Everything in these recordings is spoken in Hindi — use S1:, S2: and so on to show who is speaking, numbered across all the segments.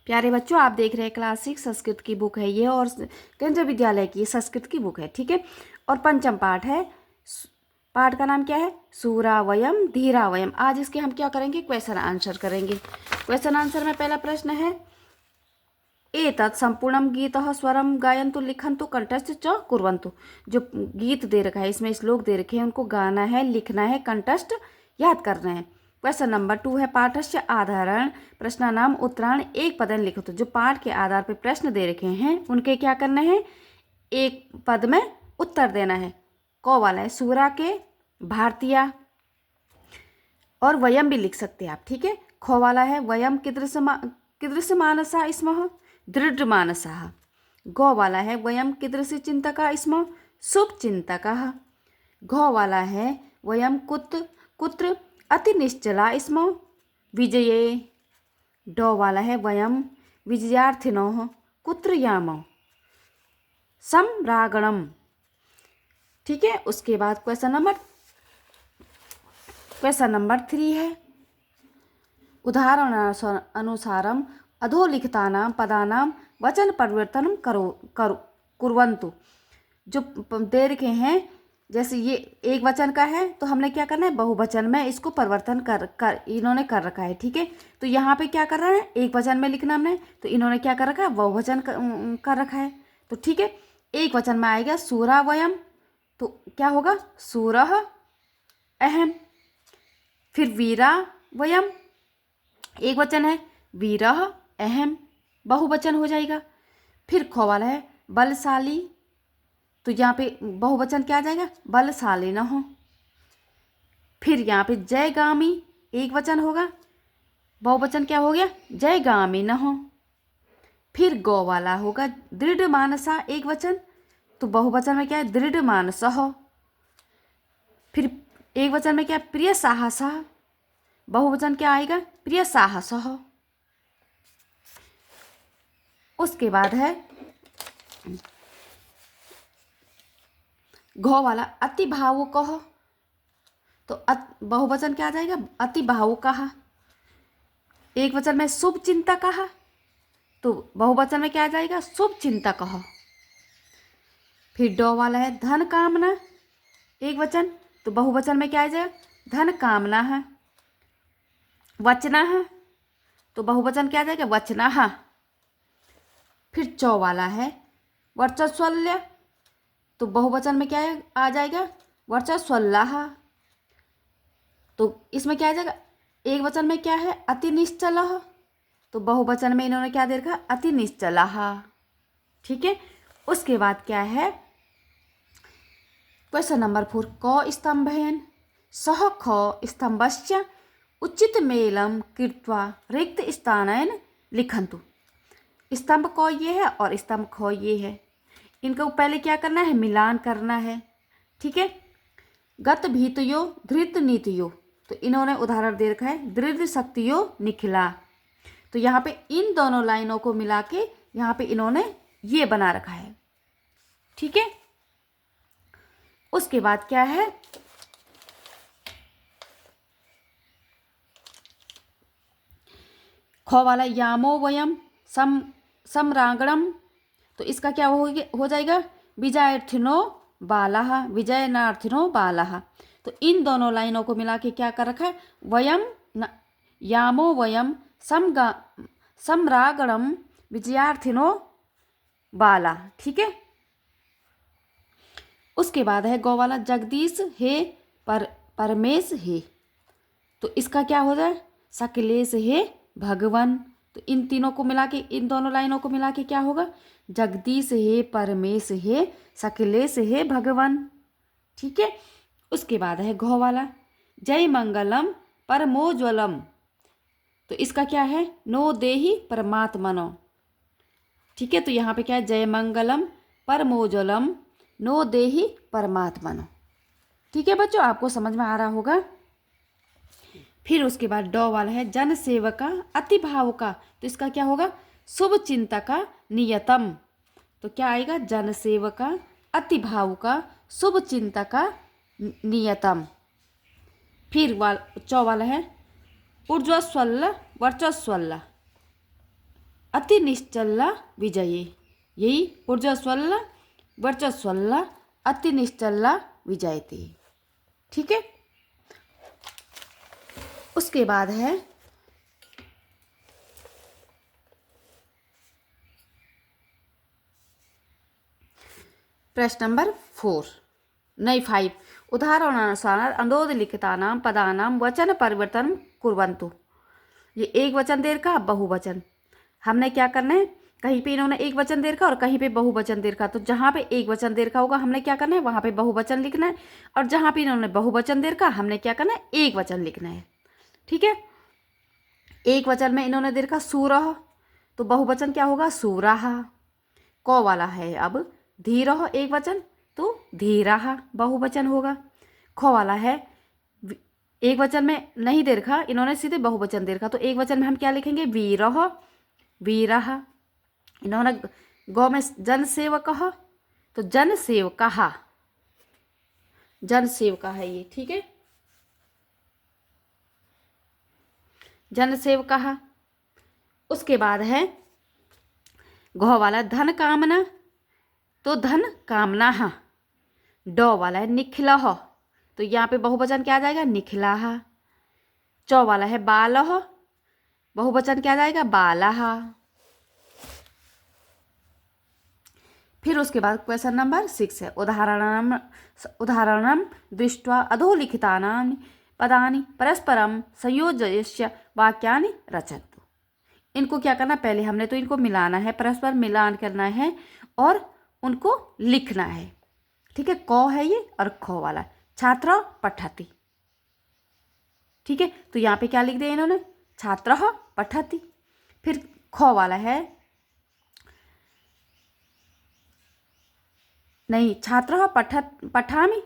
S1: प्यारे बच्चों, आप देख रहे हैं क्लास 6 संस्कृत की बुक है ये, और केंद्रीय विद्यालय की संस्कृत की बुक है। ठीक है, और पंचम पाठ है। पाठ का नाम क्या है? सूरावयम धीरावयम। आज इसके हम क्या करेंगे? क्वेश्चन आंसर करेंगे। क्वेश्चन आंसर में पहला प्रश्न है, एतत् संपूर्णम गीतः स्वरम गायन्तु लिखन्तु कंठस्थ च कुर्वन्तु। जो गीत दे रखा है, इसमें श्लोक दे रखे हैं, उनको गाना है, लिखना है, कंठस्थ याद करना है। क्वेश्चन नंबर 2 है, पाठस्य आधारण प्रश्नानाम उत्तरायण एक पदन लिखो। जो पाठ के आधार पर प्रश्न दे रखे हैं उनके क्या करना है? एक पद में उत्तर देना है। क वाला है सूरा के, भारतीय, और वयम भी लिख सकते हैं आप। ठीक है, ख वाला है वयम कीदृश मानसा स्मः दृढ़ मानसा। ग वाला है वयम कीदृश चिंतका स्मः शुभ चिंतका। घ वाला है वयम कुत्र अति निश्चला स्मः विजये। ड वाला है वयम विजयार्थिनोः कुत्र यामः सम्रागणम। ठीक है, उसके बाद क्वेश्चन नंबर 3 है, उदाहरण अनुसारम अधोलिखितानां पदानां वचन परिवर्तन कुर्वन्तु। जो दे रखे हैं, जैसे ये एक वचन का है तो हमने क्या करना है? बहुवचन में इसको परिवर्तन कर इन्होंने कर रखा है। ठीक है, तो यहाँ पे क्या कर रहा है? एक वचन में लिखना हमने, तो इन्होंने क्या कर रखा है? बहुवचन कर रखा है। तो ठीक है, एक वचन में आएगा सूरावयम, तो क्या होगा? सूरः अहम। फिर वीरा वयम, एक वचन है, वीरः अहम, बहुवचन हो जाएगा। फिर ख वाला है बलशाली, तो यहाँ पे बहुवचन क्या आ जाएगा? बलशाली न हो। फिर यहाँ पे जयगामी, एक वचन होगा, बहुवचन क्या हो गया? जयगामी न हो। फिर गौ वाला होगा दृढ़ मानसा, एक वचन, तो बहुवचन में क्या है? दृढ़ मानस हो। फिर एक वचन में क्या है? प्रिय साहस, बहुवचन क्या आएगा? प्रिय साहस हो। उसके बाद है घ वाला अति भावुक, तो बहुवचन क्या आ जाएगा? अति भावुक। एक वचन में शुभ चिंतक, तो बहुवचन में क्या आ जाएगा? शुभ चिंतक। फिर ड वाला है धन कामना, एक वचन, तो बहुवचन में क्या आ जाएगा? धन कामना है। वचना है, तो बहुवचन क्या आ जाएगा? वचना। फिर चौ वाला है वर्चस्वल्य, तो बहुवचन में क्या आ जाएगा? वर्चस्वल्लाह। तो इसमें क्या आ जाएगा? एक वचन में क्या है? अति निश्चल, तो बहुवचन में इन्होंने क्या दे रखा? अति निश्चलाह। ठीक है, उसके बाद क्या है? क्वेश्चन नंबर 4, क स्तंभेन सह ख स्तंभस्य उचित मेलम कृत्वा रिक्त स्थानेन लिखन्तु। स्तंभ क ये है और स्तंभ ख ये है, इनको पहले क्या करना है? मिलान करना है। ठीक है, गत भीतयो धृत नीतियो, तो इन्होंने उदाहरण दे रखा है दृढ़ शक्तियो निखिला। तो यहाँ पे इन दोनों लाइनों को मिला के यहाँ पे इन्होंने ये बना रखा है। ठीक है, उसके बाद क्या है? ख वाला यामो वयम सम्रागणम, तो इसका क्या हो जाएगा? विजयार्थिनो बालाः विजयनार्थिनो बालाः। तो इन दोनों लाइनों को मिला के क्या कर रखा है? वयम यामो वयम सम्रागणम विजयार्थिनो बाला। ठीक है, उसके बाद है गौ वाला जगदीश हे परमेश हे, तो इसका क्या हो जाए? सकलेश हे भगवान। तो इन तीनों को मिला के, इन दोनों लाइनों को मिला के क्या होगा? जगदीश हे परमेश हे सकलेश हे भगवान। ठीक है, उसके बाद है घ वाला जय मंगलम परमोज्वलम, तो इसका क्या है? नो देहि परमात्मनो। ठीक है, तो यहाँ पे क्या है? जय मंगलम परमोज्वलम नो देहि परमात्मनो। ठीक है बच्चों, आपको समझ में आ रहा होगा। फिर उसके बाद ड वाला है जन सेवका अति भावुका, तो इसका क्या होगा? शुभ चिंतका नियतम। तो क्या आएगा? जन सेवका अति भावुका शुभ चिंतका नियतम। फिर चौ वाला है ऊर्ज्वस्वल वर्चस्वल, अति निश्चल विजये, यही ऊर्जस्वल वर्चस्वल अति निश्चल विजयते। ठीक है। उसके बाद है प्रश्न नंबर 5। उदाहरणानुसार अधोलिखितानां पदानां वचन परिवर्तन कुर्वन्तु। ये एक वचन दे रखा, बहुवचन। हमने क्या करना है, कहीं पे इन्होंने एक वचन दे रखा और कहीं पे बहुवचन दे रखा, तो जहाँ पे एक वचन दे रखा होगा हमने क्या करना है, वहाँ पे बहुवचन लिखना है, और जहाँ पे इन्होंने बहुवचन दे रखा हमने क्या करना है, एक वचन लिखना है। ठीक है। एक वचन में इन्होंने दे रखा सूरह, तो बहुवचन क्या होगा, सूराह। क वाला है अब धीरह, एक वचन, तो धीराह बहुवचन होगा। ख वाला है एक वचन में नहीं दे रखा, इन्होंने सीधे बहुवचन दे रखा, तो एक वचन में हम क्या लिखेंगे, वीरह वीराह। इन्होंने गौ में जन सेवक, तो जन सेवका, जन सेवका है ये। ठीक है, जन सेवका। उसके बाद है घ वाला धन कामना, तो धन कामना। ड वाला है निखिलह, तो यहाँ पे बहुवचन क्या आ जाएगा, निखिलाह। च वाला है बालह, बहुवचन क्या आ जाएगा, बालाह। फिर उसके बाद क्वेश्चन नंबर 6 है उदाहरणं दृष्ट्वा अधोलिखितानि पदानि परस्परं संयोज्य वाक्यानि रचन्तु। इनको क्या करना, पहले हमने तो इनको मिलाना है, परस्पर मिलान करना है और उनको लिखना है। ठीक है, क है ये और ख वाला छात्र पठति। ठीक है, तो यहाँ पे क्या लिख दिया इन्होंने, छात्र पठति। फिर ख वाला है नहीं, छात्र पठामि,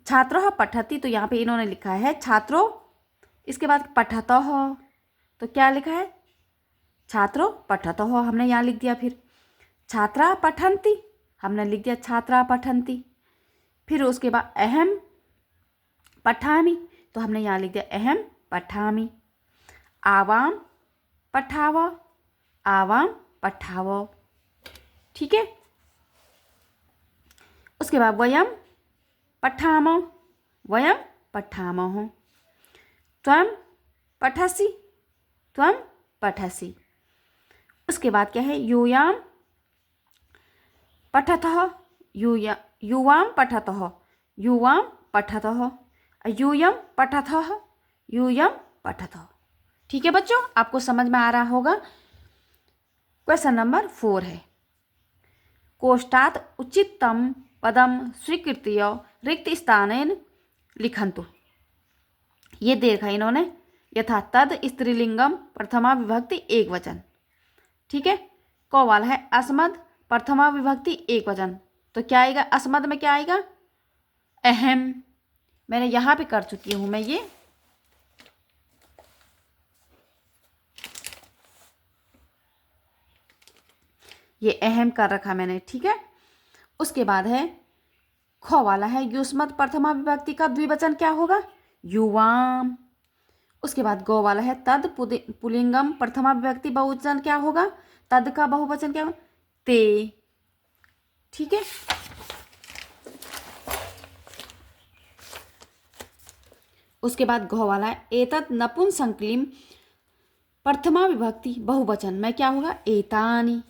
S1: छात्र पठति, तो यहाँ पे इन्होंने लिखा है छात्रो, इसके बाद पठतः, तो क्या लिखा है, छात्रो पठतः, हमने यहाँ लिख दिया। फिर छात्रा पठन्ति, हमने लिख दिया छात्रा पठन्ति। फिर उसके बाद अहम पठामि, तो हमने यहाँ लिख दिया अहम पठामि। आवाम पठाव, आवाम पठाव। ठीक है। उसके बाद वयम पठाम, वयम पठामः। त्वं पठसि, त्वं पठसि। उसके बाद क्या है, यूयाम पठतः, युवां पठतः, युवां पठतः, यूयं पठतः, यूयं पठतः। ठीक है बच्चों, आपको समझ में आ रहा होगा। क्वेश्चन नंबर 4 है कोष्ठात् उचितं पदम स्वीकृत्य रिक्त स्थानेन लिखन्तु। ये देखा इन्होंने, यथा तद स्त्रीलिंगम प्रथमा विभक्ति एक वचन। ठीक है, क वाला है अस्मद प्रथमा विभक्ति एक वचन, तो क्या आएगा, अस्मद में क्या आएगा, अहम। मैंने यहाँ पे कर चुकी हूँ मैं ये अहम कर रखा मैंने। ठीक है। उसके बाद है ख वाला है युष्मत प्रथमा विभक्ति का द्विवचन क्या होगा, युवाम। उसके बाद गो वाला है तद पुलिंगम प्रथमा विभक्ति बहुवचन क्या होगा, तद का बहुवचन क्या होगा, ते। ठीक है। उसके बाद घ वाला है एतत् नपुंसकलिंग प्रथमा विभक्ति बहुवचन में क्या होगा, एतानि।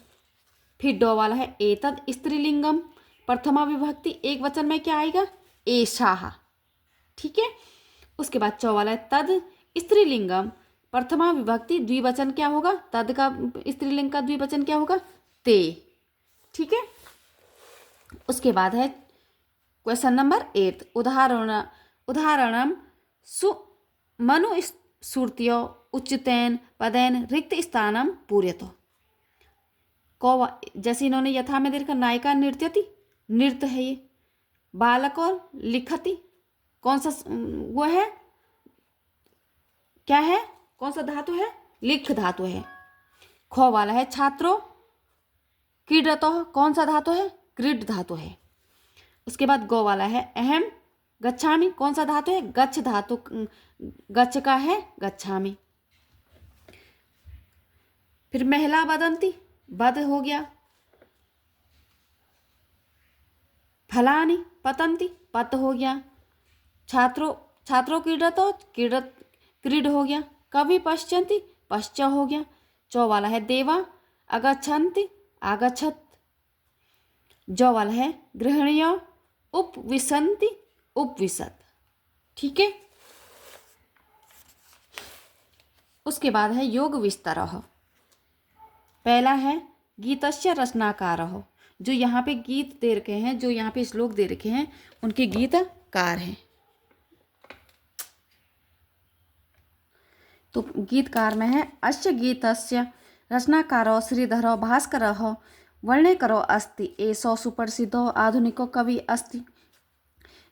S1: फिर डो वाला है एतद स्त्रीलिंगम प्रथमा विभक्ति एक वचन में क्या आएगा, एषाः। ठीक है। उसके बाद चौ वाला है तद स्त्रीलिंगम प्रथमा विभक्ति द्विवचन क्या होगा, तद का स्त्रीलिंग का द्विवचन क्या होगा, ते। ठीक है। उसके बाद है क्वेश्चन नंबर 8 उदाहरणं मनुस्मृत्यो उच्चतेन पदेन रिक्त स्थानं पूरयतु। जैसे इन्होंने यथा में देखा नायिका नृत्यति, नृत्य है ये। बालक और लिखति, कौन सा वो है, क्या है, कौन सा धातु है, लिख धातु है। ख वाला है छात्रो क्रीडतो, कौन सा धातु है, क्रीड धातु है। उसके बाद गो वाला है अहम गच्छामि, कौन सा धातु है, गच्छ धातु, गच्छ का है गच्छामि। फिर महिला वदंती, वध हो गया। फलानि पतंती, पत हो गया। छात्रों क्रीडतो, क्रीड हो गया। कवि पश्यन्ति, पश्च हो गया। चौ वाला है देवा अगच्छन्ति, आगच्छत। जौ वाला है गृहिण्यो उपविशन्ति, उपविशत। ठीक है। उसके बाद है योग विस्तरः। पहला है गीतस्य रचनाकारः। जो यहाँ पे गीत दे रखे हैं, जो यहाँ पे श्लोक दे रखे हैं, उनके गीतकार हैं। तो गीतकार में है अस्य गीतस्य रचनाकारो श्रीधरो भास्करः वर्णेकरो अस्ति, एषो सुप्रसिद्धो आधुनिको कवि अस्ति।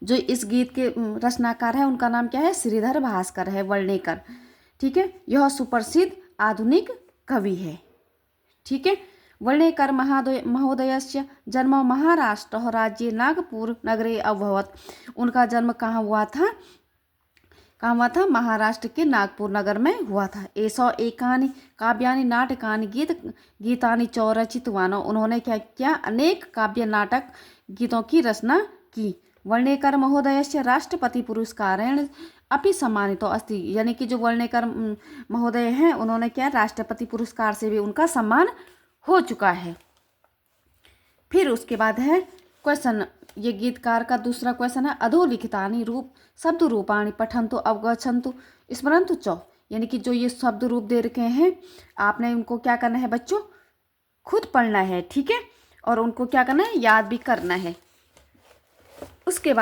S1: जो इस गीत के रचनाकार है उनका नाम क्या है? श्रीधर भास्कर है, वर्णेकर। ठीक है। यह सुप्रसिद्ध आधुनिक कवि है। ठीक है। वर्णेकर महोदयस्य जन्म महाराष्ट्र राज्ये नागपुर नगरे अभवत। उनका जन्म कहाँ हुआ था? महाराष्ट्र के नागपुर नगर में हुआ था। एसौ एकानि काव्यानि नाटकानि गीतानि च रचितवान्। उन्होंने क्या किया? अनेक काव्य नाटक गीतों की रचना की। वर्णेकर महोदयस्य राष्ट्रपति पुरस्कारेण अपि सम्मानितो अस्ति। यानी कि जो वर्णेकर महोदय हैं उन्होंने क्या? राष्ट्रपति पुरस्कार से भी उनका सम्मान हो चुका है। फिर उसके बाद है क्वेश्चन, ये गीतकार का दूसरा क्वेश्चन है अधोलिखितानि रूप शब्द रूपाणि पठन्तु अवगच्छन्तु स्मरन्तु च। यानी कि जो ये शब्द रूप दे रखे हैं आपने उनको क्या करना है बच्चों? खुद पढ़ना है। ठीक है। और उनको क्या करना है? याद भी करना है। उसके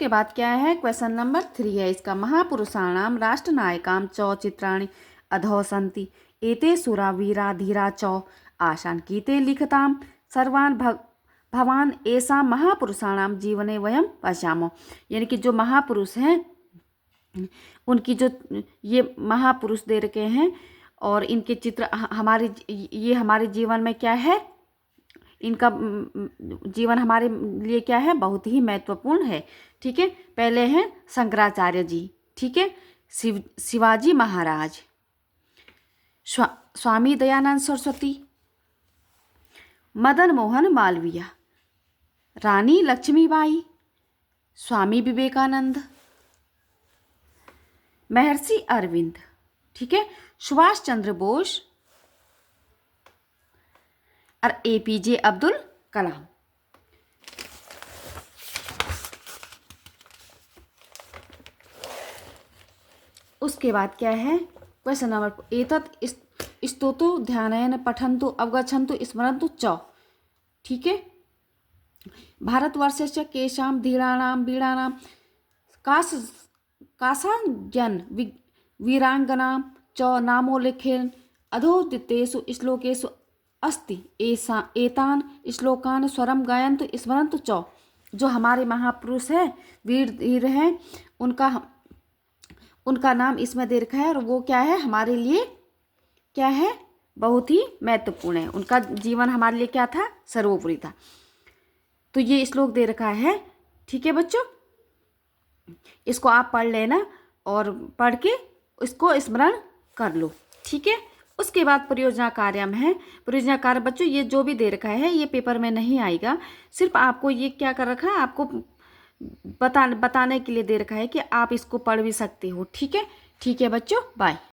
S1: बाद क्या है? क्वेश्चन नंबर 3 है इसका। महापुरुषाणाम राष्ट्रनायकाम च चित्राणि अधो सन्ति, एते सुरा वीरा धीरा च आशान कीते लिखताम सर्वान भवान ऐसा महापुरुषाणाम जीवने वयम पश्यामो। यानी कि जो महापुरुष हैं उनकी जो ये महापुरुष दे रखे हैं और इनके चित्र हमारे जीवन में क्या है? इनका जीवन हमारे लिए क्या है? बहुत ही महत्वपूर्ण है। ठीक है। पहले हैं शंकराचार्य जी। ठीक है। शिवाजी महाराज, स्वामी दयानंद सरस्वती, मदन मोहन मालवीय, रानी लक्ष्मीबाई, स्वामी विवेकानंद, महर्षि अरविंद। ठीक है। सुभाष चंद्र बोस और APJ अब्दुल कलाम। उसके बाद क्या है? क्वेश्चन नंबर एतत् स्तोतो ध्यानेन पठन्तु अवगच्छन्तु स्मरन्तु च। ठीक है। भारतवर्षस्य केषां धीराणां वीराणां कासाञ्चन वीराङ्गनां च नामोल्लेखेन अधोदितेषु श्लोकेषु अस्ति, एतान श्लोकान स्वरम गायन्तु स्मरन्तु च। जो हमारे महापुरुष हैं, वीर धीर हैं, उनका नाम इसमें दे रखा है और वो क्या है? हमारे लिए क्या है? बहुत ही महत्वपूर्ण है। उनका जीवन हमारे लिए क्या था? सर्वोपरि था। तो ये श्लोक दे रखा है। ठीक है बच्चों, इसको आप पढ़ लेना और पढ़ के इसको स्मरण कर लो। ठीक है। उसके बाद परियोजना कार्य में है। परियोजना कार्य बच्चों ये जो भी दे रखा है ये पेपर में नहीं आएगा। सिर्फ आपको ये क्या कर रखा है? आपको बताने के लिए दे रखा है कि आप इसको पढ़ भी सकते हो। ठीक है। ठीक है बच्चों, बाय।